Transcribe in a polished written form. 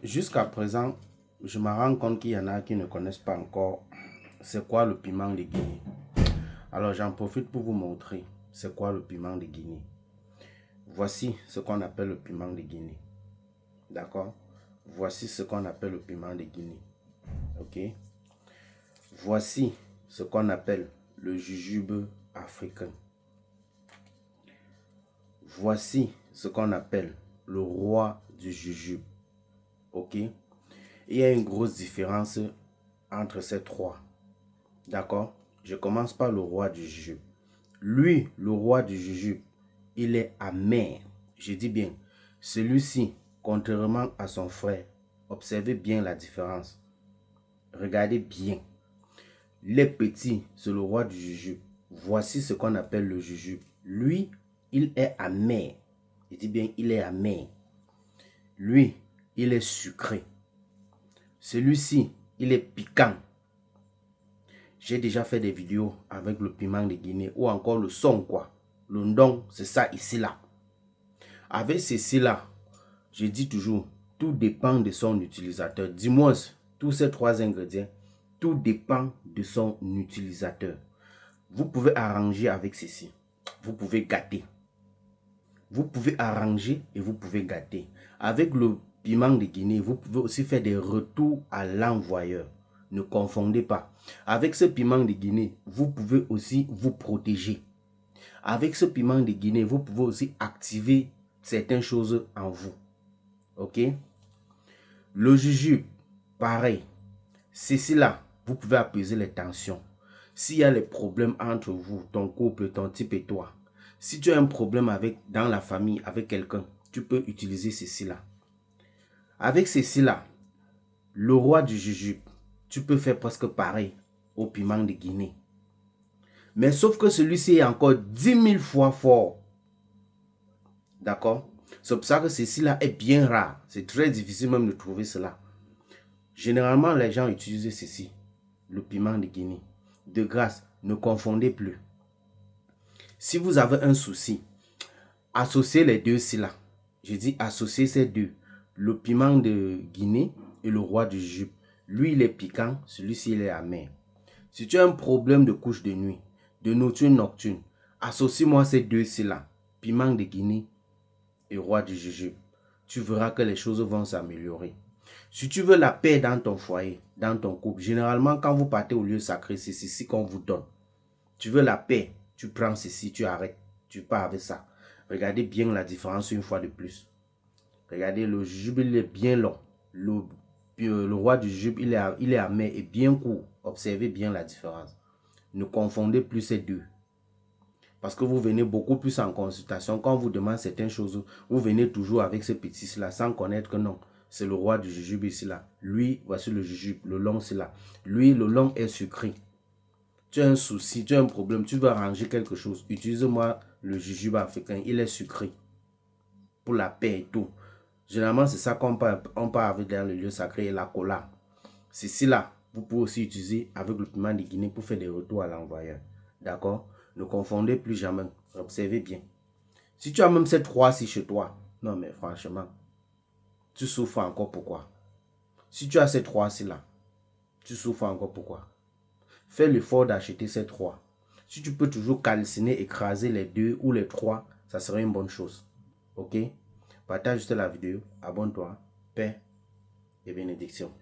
Jusqu'à présent, je me rends compte qu'il y en a qui ne connaissent pas encore c'est quoi le piment de Guinée. Alors j'en profite pour vous montrer c'est quoi le piment de Guinée. Voici ce qu'on appelle le piment de Guinée. D'accord? Voici ce qu'on appelle le piment de Guinée. Ok? Voici ce qu'on appelle le jujube africain. Voici ce qu'on appelle le roi du jujube. Ok? Il y a une grosse différence entre ces trois. D'accord? Je commence par le roi du jujube. Lui, le roi du jujube, il est amer. Je dis bien, celui-ci, contrairement à son frère, observez bien la différence. Regardez bien. Les petits, c'est le roi du jujube. Voici ce qu'on appelle le jujube. Lui, il est amer. Je dis bien, il est amer. Lui, il est sucré. Celui-ci, il est piquant. J'ai déjà fait des vidéos avec le piment de Guinée ou encore le son quoi. Le ndong, c'est ça ici là. Avec ceci là, je dis toujours, tout dépend de son utilisateur. Dis-moi, tous ces trois ingrédients, tout dépend de son utilisateur. Vous pouvez arranger avec ceci. Vous pouvez gâter. Vous pouvez arranger et vous pouvez gâter. Avec le piment de Guinée, vous pouvez aussi faire des retours à l'envoyeur. Ne confondez pas. Avec ce piment de Guinée, vous pouvez aussi vous protéger. Avec ce piment de Guinée, vous pouvez aussi activer certaines choses en vous. Ok? Le jujube, pareil. Ceci là, vous pouvez apaiser les tensions. S'il y a les problèmes entre vous, ton couple, ton type et toi, si tu as un problème dans la famille avec quelqu'un, tu peux utiliser ceci là. Avec ceci là, le roi du jujube, tu peux faire presque pareil au piment de Guinée. Mais sauf que celui-ci est encore 10 000 fois fort. D'accord? C'est pour ça que ceci là est bien rare. C'est très difficile même de trouver cela. Généralement, les gens utilisent ceci, le piment de Guinée. De grâce, ne confondez plus. Si vous avez un souci, associez les deux là. Je dis associez ces deux. Le piment de Guinée et le roi du jujube. Lui, il est piquant, celui-ci, il est amer. Si tu as un problème de couche de nuit, de nourriture nocturne, associe-moi ces deux là. Piment de Guinée et roi du jujube. Tu verras que les choses vont s'améliorer. Si tu veux la paix dans ton foyer, dans ton couple, généralement quand vous partez au lieu sacré, c'est ceci qu'on vous donne. Tu veux la paix, tu prends ceci, tu arrêtes, tu pars avec ça. Regardez bien la différence une fois de plus. Regardez, le jujube, il est bien long. Le roi du jujube, il est amer et bien court. Observez bien la différence. Ne confondez plus ces deux. Parce que vous venez beaucoup plus en consultation. Quand on vous demande certaines choses, vous venez toujours avec ce petit-là sans connaître que non. C'est le roi du jujube ici là. Lui, voici le jujube, le long c'est là. Lui, le long est sucré. Tu as un souci, tu as un problème, tu veux arranger quelque chose. Utilise-moi le jujube africain, il est sucré. Pour la paix et tout. Généralement, c'est ça qu'on part avec dans le lieu sacré et la cola. Ceci là, vous pouvez aussi utiliser avec le piment de Guinée pour faire des retours à l'envoyeur. D'accord? Ne confondez plus jamais. Observez bien. Si tu as même ces trois-ci chez toi, non mais franchement, tu souffres encore pourquoi? Si tu as ces trois-ci là, tu souffres encore pourquoi? Fais l'effort d'acheter ces trois. Si tu peux toujours calciner, écraser les deux ou les trois, ça serait une bonne chose. Ok? Partage la vidéo, abonne-toi, paix et bénédiction.